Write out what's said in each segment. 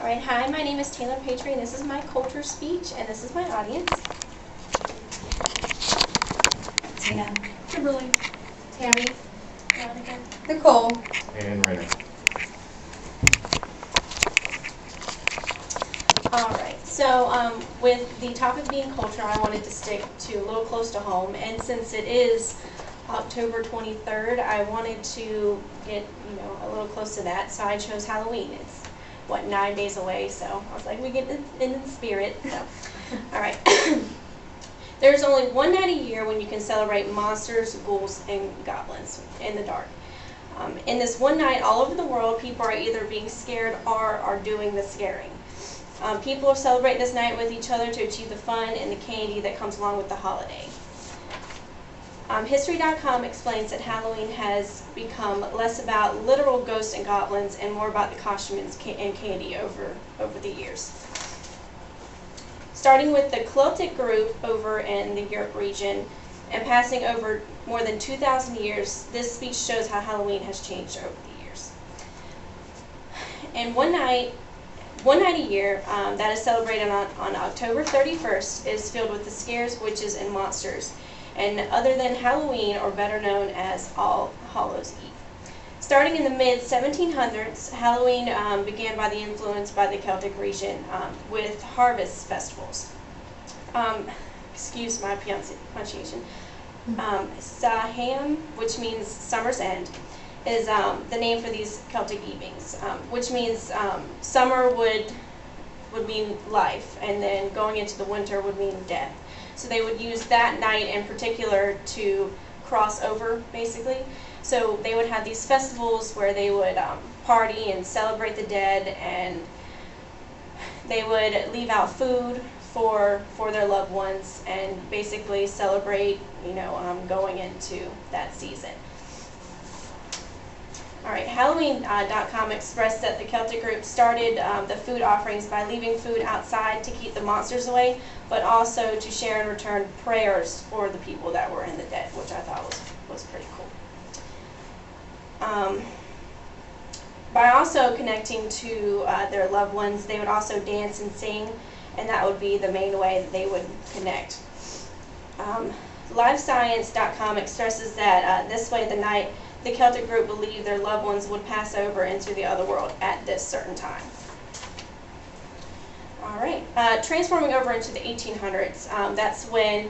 Alright, hi, my name is Taylor Patry, and this is my culture speech, and this is my audience. Tina. Kimberly. Tammy. Monica. Nicole. And Rainer. Alright, so with the topic being culture, I wanted to stick to a little close to home, and since it is October 23rd, I wanted to get, a little close to that, so I chose Halloween. It's, 9 days away, so I was like, we get in the spirit, so. Alright. There's only one night a year when you can celebrate monsters, ghouls, and goblins in the dark. In this one night, all over the world, people are either being scared or are doing the scaring. People are celebrating this night with each other to achieve the fun and the candy that comes along with the holiday. History.com explains that Halloween has become less about literal ghosts and goblins and more about the costumes and candy over the years. Starting with the Celtic group over in the Europe region and passing over more than 2,000 years, this speech shows how Halloween has changed over the years. And one night a year that is celebrated on October 31st is filled with the scares, witches, and monsters, and other than Halloween, or better known as All Hallows Eve. Starting in the mid-1700s, Halloween began by the influence by the Celtic region with harvest festivals. Excuse my pronunciation. Samhain, which means summer's end, is the name for these Celtic evenings, which means summer would mean life, and then going into the winter would mean death. So they would use that night in particular to cross over, basically. So they would have these festivals where they would party and celebrate the dead, and they would leave out food for their loved ones and basically celebrate, going into that season. Alright, Halloween.com expressed that the Celtic group started the food offerings by leaving food outside to keep the monsters away, but also to share and return prayers for the people that were in the dead, which I thought was pretty cool. By also connecting to their loved ones, they would also dance and sing, and that would be the main way that they would connect. LiveScience.com expresses that this way the night the Celtic group believed their loved ones would pass over into the other world at this certain time. Alright, transforming over into the 1800s, that's when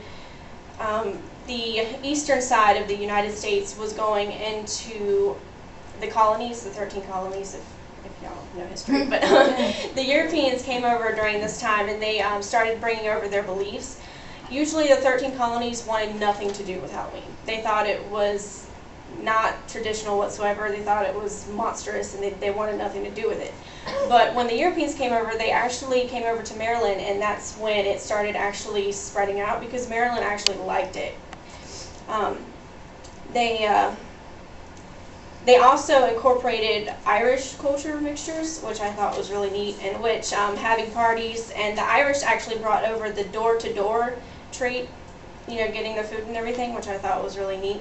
the eastern side of the United States was going into the colonies, the 13 colonies, if y'all know history, but the Europeans came over during this time, and they started bringing over their beliefs. Usually the 13 colonies wanted nothing to do with Halloween. They thought it was not traditional whatsoever. They thought it was monstrous, and they wanted nothing to do with it. But when the Europeans came over, they actually came over to Maryland, and that's when it started actually spreading out, because Maryland actually liked it. They also incorporated Irish culture mixtures, which I thought was really neat, in which having parties, and the Irish actually brought over the door-to-door treat, getting the food and everything, which I thought was really neat.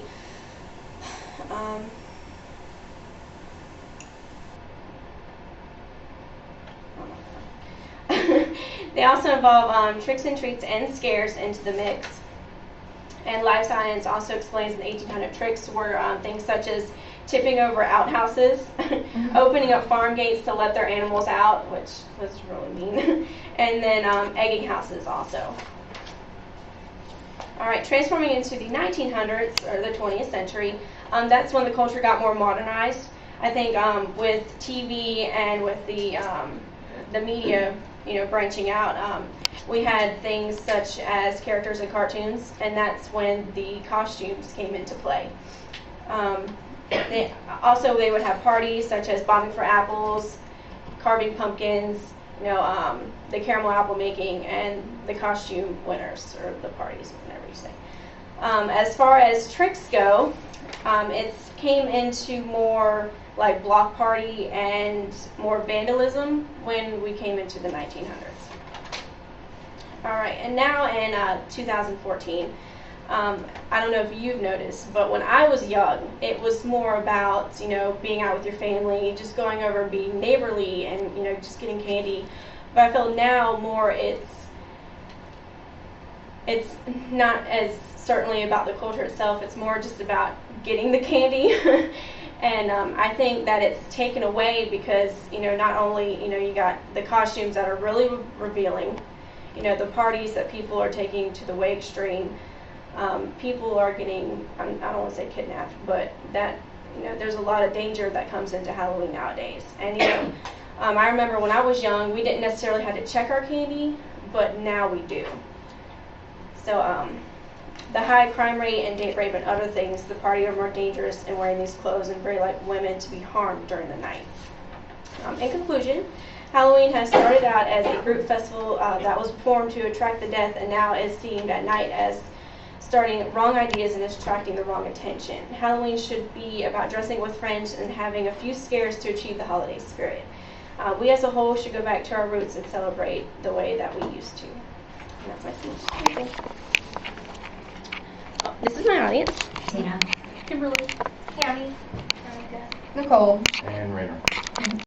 They also involve tricks and treats and scares into the mix. And Life Science also explains in the 1800 tricks were things such as tipping over outhouses, opening up farm gates to let their animals out, which was really mean, and then egging houses also. Alright, transforming into the 1900s, or the 20th century, that's when the culture got more modernized. I think with TV and with the media, branching out, we had things such as characters in cartoons, and that's when the costumes came into play. They would have parties such as bobbing for apples, carving pumpkins, the caramel apple making, and the costume winners, or the parties, whatever you say. As far as tricks go, it came into more like block party and more vandalism when we came into the 1900s. Alright, and now in 2014, I don't know if you've noticed, but when I was young, it was more about, you know, being out with your family, just going over and being neighborly and, you know, just getting candy. But I feel now more it's not as certainly about the culture itself. It's more just about getting the candy. And I think that it's taken away because, you know, not only, you know, you got the costumes that are really revealing, you know, the parties that people are taking to the way extreme. People are getting, I don't want to say kidnapped, but that, you know, there's a lot of danger that comes into Halloween nowadays. And, you know, I remember when I was young, we didn't necessarily have to check our candy, but now we do. So, the high crime rate and date rape and other things, the party are more dangerous in wearing these clothes and very like women to be harmed during the night. In conclusion, Halloween has started out as a group festival that was formed to attract the death and now is seen at night as starting wrong ideas and attracting the wrong attention. Halloween should be about dressing with friends and having a few scares to achieve the holiday spirit. We as a whole should go back to our roots and celebrate the way that we used to. And that's my speech. Thank you. This is my audience. Tina. Kimberly. Tammy. Nicole. And Rainer.